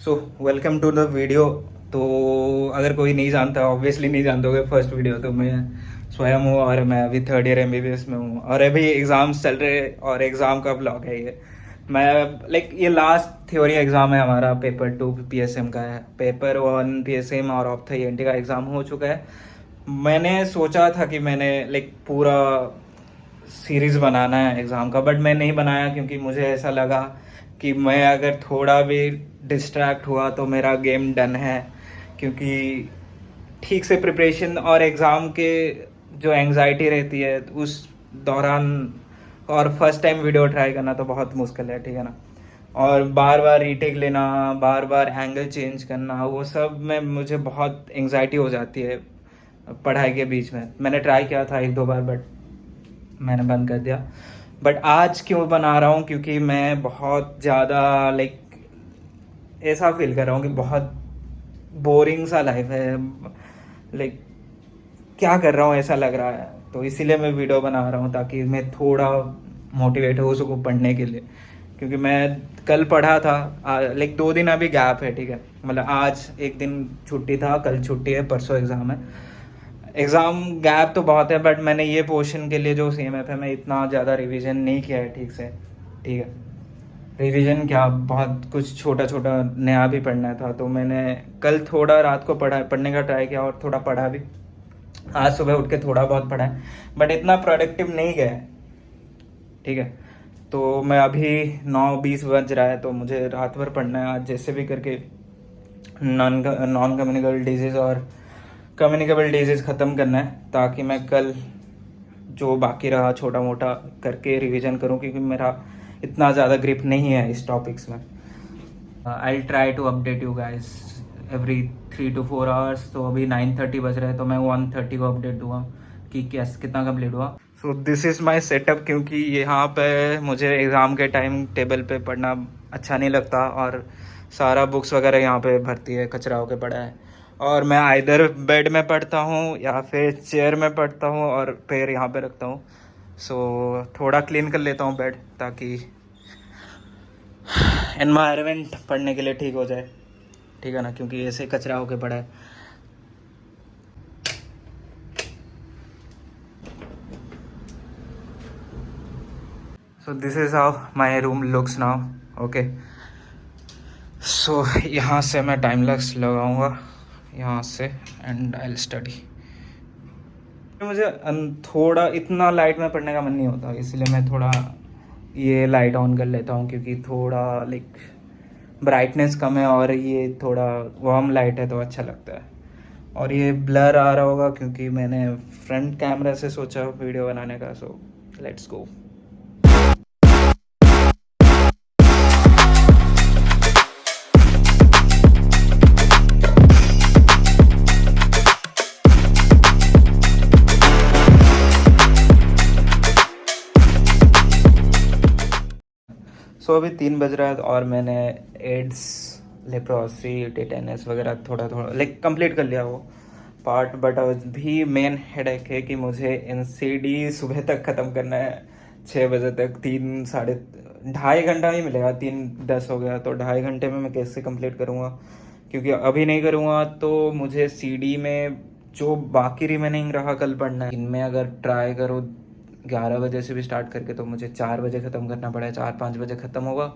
So welcome to the video. तो अगर कोई नहीं जानता, ऑब्वियसली नहीं जानते होगे फर्स्ट वीडियो, तो मैं स्वयं हूँ और मैं अभी थर्ड ईयर एमबीबीएस में हूँ और अभी एग्ज़ाम्स चल रहे हैं और एग्ज़ाम का ब्लॉग है ये। मैं ये लास्ट थ्योरी एग्ज़ाम है हमारा। पेपर 2 पीएसएम का है, पेपर 1 पीएसएम और ऑप्था ईएनटी का एग्ज़ाम हो चुका है। मैंने सोचा था कि मैंने पूरा सीरीज़ बनाना है एग्ज़ाम का, बट मैं नहीं बनाया क्योंकि मुझे ऐसा लगा कि मैं अगर थोड़ा भी डिस्ट्रैक्ट हुआ तो मेरा गेम डन है। क्योंकि ठीक से प्रिपरेशन और एग्ज़ाम के जो एंग्जाइटी रहती है उस दौरान, और फर्स्ट टाइम वीडियो ट्राई करना तो बहुत मुश्किल है, ठीक है ना। और बार बार रीटेक लेना, बार बार एंगल चेंज करना, वो सब में मुझे बहुत एंग्जाइटी हो जाती है पढ़ाई के बीच में। मैंने ट्राई किया था एक दो बार, बट मैंने बंद कर दिया। बट आज क्यों बना रहा हूँ, क्योंकि मैं बहुत ज़्यादा ऐसा फील कर रहा हूँ कि बहुत बोरिंग सा लाइफ है। लाइक क्या कर रहा हूँ ऐसा लग रहा है, तो इसीलिए मैं वीडियो बना रहा हूँ ताकि मैं थोड़ा मोटिवेट हो सकूँ पढ़ने के लिए। क्योंकि मैं कल पढ़ा था, 2 दिन अभी गैप है, ठीक है। मतलब आज एक दिन छुट्टी था, कल छुट्टी है, परसों एग्ज़ाम है। एग्ज़ाम गैप तो बहुत है, बट मैंने ये पोर्शन के लिए जो सीएमएफ है, मैं इतना ज़्यादा रिवीजन नहीं किया है ठीक से, ठीक है। रिवीजन क्या, बहुत कुछ छोटा छोटा नया भी पढ़ना था, तो मैंने कल थोड़ा रात को पढ़ने का ट्राई किया और थोड़ा पढ़ा भी। आज सुबह उठ के थोड़ा बहुत पढ़ा है, बट इतना प्रोडक्टिव नहीं गया है, ठीक है। तो मैं अभी 9:20 बज रहा है, तो मुझे रात भर पढ़ना है आज जैसे भी करके। नॉन कम्युनिकेबल डिजीज़ और कम्युनिकेबल डिजीज़ ख़त्म करना है, ताकि मैं कल जो बाकी रहा छोटा मोटा करके रिवीजन करूं, क्योंकि मेरा इतना ज़्यादा ग्रिप नहीं है इस टॉपिक्स में। I try to update you guys every 3 to 4 hours. तो अभी 9:30 बज रहे हैं, तो मैं 1:30 को अपडेट दूंगा कि कितना कंप्लीट हुआ। सो दिस इज़ माई सेटअप, क्योंकि यहाँ पे मुझे एग्ज़ाम के टाइम टेबल पे पढ़ना अच्छा नहीं लगता, और सारा बुक्स वगैरह यहाँ पे भर्ती है, कचरा होके पड़ा है। और मैं आइदर बेड में पढ़ता हूँ या फिर चेयर में पढ़ता हूँ और पैर यहाँ पे रखता हूँ। सो थोड़ा क्लीन कर लेता हूँ बेड, ताकि एनवायरनमेंट पढ़ने के लिए ठीक हो जाए, ठीक है ना, क्योंकि ऐसे कचरा होके पड़ा है। So this is how my room looks now, okay. So यहाँ से मैं टाइम लैप्स लगाऊंगा यहाँ से, एंड आई विल स्टडी। मुझे थोड़ा इतना लाइट में पढ़ने का मन नहीं होता, इसलिए मैं थोड़ा ये लाइट ऑन कर लेता हूँ, क्योंकि थोड़ा ब्राइटनेस कम है और ये थोड़ा वार्म लाइट है तो अच्छा लगता है। और ये ब्लर आ रहा होगा क्योंकि मैंने फ्रंट कैमरा से सोचा वीडियो बनाने का। So let's go. सो अभी 3 बज रहा है और मैंने एड्स, लेप्रोसी, टेटेनस वगैरह थोड़ा थोड़ा कंप्लीट कर लिया वो पार्ट। बट अभी मेन हेडेक है कि मुझे एनसीडी सुबह तक ख़त्म करना है, 6 बजे तक। 2.5 घंटा ही मिलेगा, 3:10 हो गया, तो 2.5 घंटे में मैं कैसे कंप्लीट करूँगा। क्योंकि अभी नहीं करूँगा तो मुझे सीडी में जो बाकी रिमेनिंग रहा कल पढ़ना है, इनमें अगर ट्राई करो 11 बजे से भी स्टार्ट करके, तो मुझे 4 बजे ख़त्म करना पड़ेगा, 4-5 बजे ख़त्म होगा।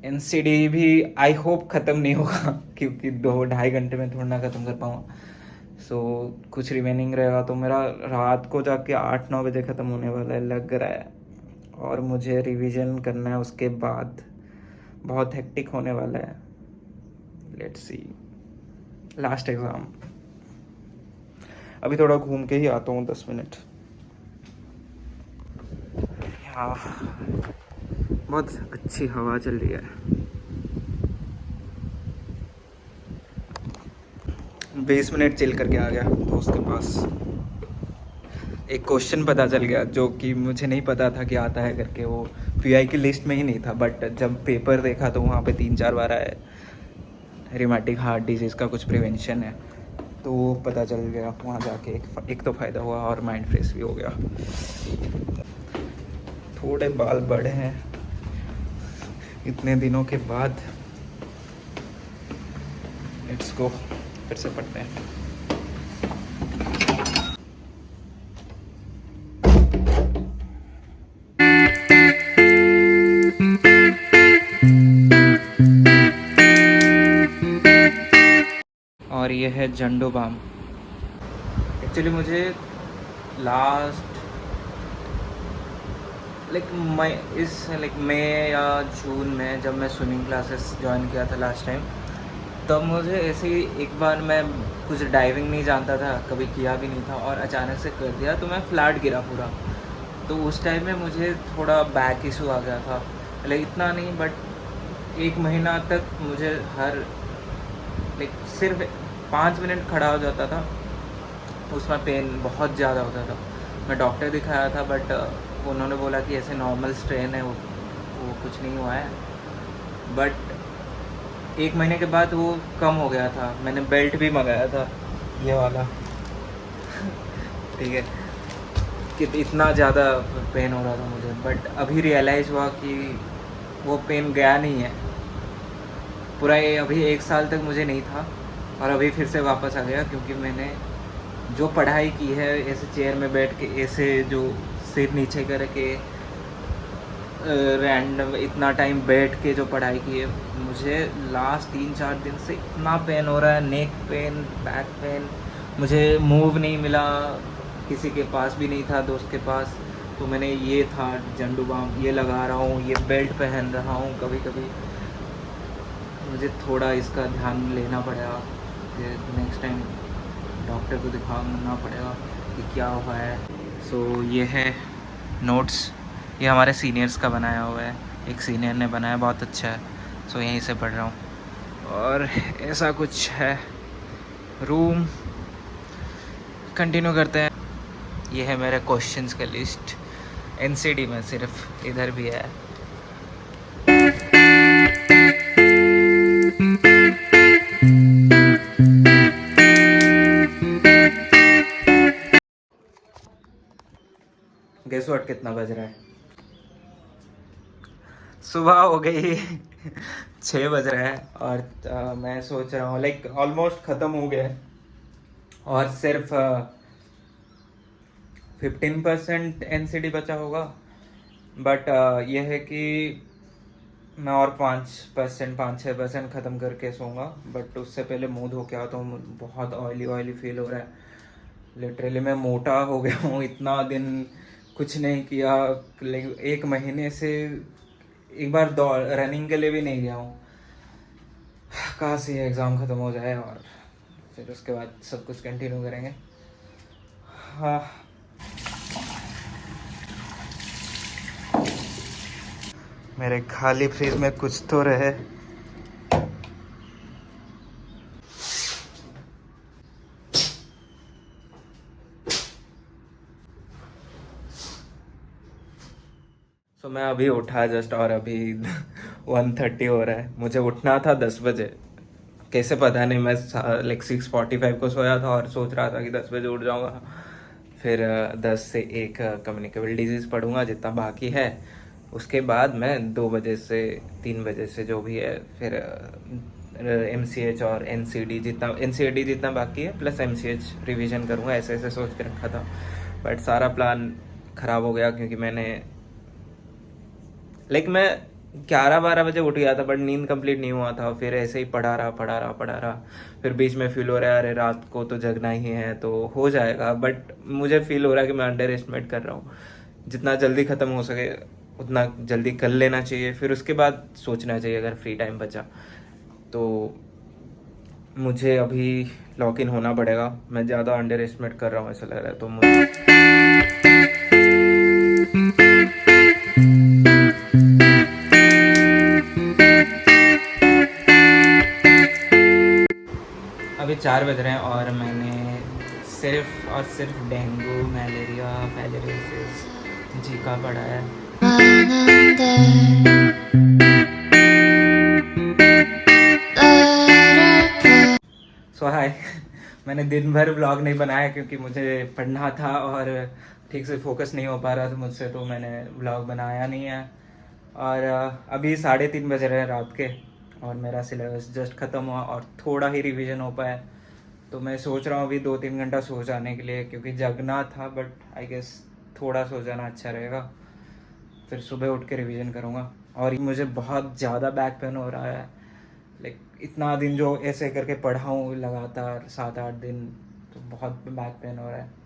एनसीडी भी आई होप ख़त्म नहीं होगा क्योंकि 2-2.5 घंटे में थोड़ा ना ख़त्म कर पाऊँगा। सो कुछ रिमेनिंग रहेगा, तो मेरा रात को जाके 8-9 बजे ख़त्म होने वाला है लग रहा है। और मुझे रिवीजन करना है उसके बाद, बहुत हेक्टिक होने वाला है। Let's see, last exam. अभी थोड़ा घूम के ही आता हूँ 10 मिनट। हाँ, बहुत अच्छी हवा चल रही है। 20 मिनट चिल करके आ गया दोस्त के पास। एक क्वेश्चन पता चल गया जो कि मुझे नहीं पता था कि आता है करके, वो पीआई की लिस्ट में ही नहीं था, बट जब पेपर देखा तो वहाँ पे 3-4 बार आया, रिमेटिक हार्ट डिजीज़ का कुछ प्रिवेंशन है, तो वो पता चल गया वहाँ जाके। एक तो फ़ायदा हुआ और माइंड फ्रेश भी हो गया। थोड़े बाल बड़े हैं इतने दिनों के बाद, लेट्स गो, फिर से पढ़ते हैं। और ये है झंडू बाम। एक्चुअली मुझे लास्ट मई या जून में जब मैं स्विमिंग क्लासेस ज्वाइन किया था लास्ट टाइम, तब मुझे ऐसे ही एक बार मैं कुछ डाइविंग नहीं जानता था, कभी किया भी नहीं था और अचानक से कर दिया तो मैं फ्लैट गिरा पूरा। तो उस टाइम में मुझे थोड़ा बैक इशू आ गया था, इतना नहीं बट 1 महीना तक मुझे हर सिर्फ 5 मिनट खड़ा हो जाता था, उसमें पेन बहुत ज़्यादा होता था। मैं डॉक्टर दिखाया था बट उन्होंने बोला कि ऐसे नॉर्मल स्ट्रेन है, वो कुछ नहीं हुआ है। बट 1 महीने के बाद वो कम हो गया था। मैंने बेल्ट भी मंगाया था, ये वाला ठीक है, कि इतना ज़्यादा पेन हो रहा था मुझे। बट अभी रियलाइज़ हुआ कि वो पेन गया नहीं है पूरा। ये अभी 1 साल तक मुझे नहीं था और अभी फिर से वापस आ गया, क्योंकि मैंने जो पढ़ाई की है ऐसे चेयर में बैठ के, ऐसे जो सिर नीचे करके रैंडम इतना टाइम बैठ के जो पढ़ाई की है, मुझे लास्ट 3-4 दिन से इतना पेन हो रहा है, नेक पेन, बैक पेन। मुझे मूव नहीं मिला, किसी के पास भी नहीं था, दोस्त के पास। तो मैंने ये था झंडू बाम, ये लगा रहा हूँ, ये बेल्ट पहन रहा हूँ कभी कभी। मुझे थोड़ा इसका ध्यान लेना पड़ेगा कि नेक्स्ट टाइम डॉक्टर को दिखाना पड़ेगा कि क्या हुआ है। सो ये है नोट्स, ये हमारे सीनियर्स का बनाया हुआ है, एक सीनियर ने बनाया, बहुत अच्छा है। सो यहीं से पढ़ रहा हूँ और ऐसा कुछ है रूम। कंटिन्यू करते हैं। ये है मेरे क्वेश्चंस का लिस्ट, एनसीडी में सिर्फ, इधर भी है। गेस व्हाट कितना बज रहा है? सुबह हो गई 6 बज रहा है और मैं सोच रहा हूँ ऑलमोस्ट ख़त्म हो गया है और सिर्फ 15% एनसीडी बचा होगा। बट यह है कि मैं और 5-6% ख़त्म करके सोऊंगा। बट उससे पहले मुँह धो के आता हूँ, बहुत ऑयली फील हो रहा है। लिटरली मैं मोटा हो गया हूँ, इतना दिन कुछ नहीं किया, 1 महीने से एक बार दौड़ रनिंग के लिए भी नहीं गया हूँ। कहाँ से एग्ज़ाम ख़त्म हो जाए और फिर उसके बाद सब कुछ कंटिन्यू करेंगे। हाँ, मेरे खाली फ्रिज में कुछ तो रहे। तो मैं अभी उठा जस्ट और अभी 1:30 हो रहा है। मुझे उठना था 10 बजे, कैसे पता नहीं, मैं 6:45 को सोया था और सोच रहा था कि 10 बजे उठ जाऊंगा। फिर 10 से 1 कम्युनिकेबल डिजीज़ पढ़ूंगा जितना बाकी है। उसके बाद मैं 2 बजे से 3 बजे से जो भी है फिर MCH और NCD जितना बाकी है प्लस MCH रिवीजन करूँगा, ऐसे सोच के रखा था। बट सारा प्लान ख़राब हो गया क्योंकि मैंने मैं 11-12 बजे उठ गया था बट नींद कंप्लीट नहीं हुआ था। फिर ऐसे ही पढ़ा रहा। फिर बीच में फील हो रहा है अरे रात को तो जगना ही है तो हो जाएगा। बट मुझे फील हो रहा है कि मैं अंडर एस्टिमेट कर रहा हूँ। जितना जल्दी ख़त्म हो सके उतना जल्दी कर लेना चाहिए, फिर उसके बाद सोचना चाहिए अगर फ्री टाइम बचा तो। मुझे अभी लॉक इन होना पड़ेगा, मैं ज़्यादा अंडर एस्टिमेट कर रहा हूँ ऐसा लग रहा है। तो मुझे अभी 4 बज रहे हैं और मैंने सिर्फ और सिर्फ डेंगू, मलेरिया, फाइलेरियोसिस, जीका पढ़ा है। सो हाय, मैंने दिन भर व्लॉग नहीं बनाया क्योंकि मुझे पढ़ना था और ठीक से फोकस नहीं हो पा रहा था मुझसे, तो मैंने व्लॉग बनाया नहीं है। और अभी 3:30 बज रहे हैं रात के और मेरा सिलेबस जस्ट ख़त्म हुआ और थोड़ा ही रिवीजन हो पाया। तो मैं सोच रहा हूँ अभी 2-3 घंटा सो जाने के लिए, क्योंकि जगना था, बट आई गेस थोड़ा सो जाना अच्छा रहेगा। फिर सुबह उठ के रिवीजन करूँगा। और मुझे बहुत ज़्यादा बैक पेन हो रहा है, लाइक इतना दिन जो ऐसे करके पढ़ा हूँ लगातार 7-8 दिन, तो बहुत बैक पेन हो रहा है।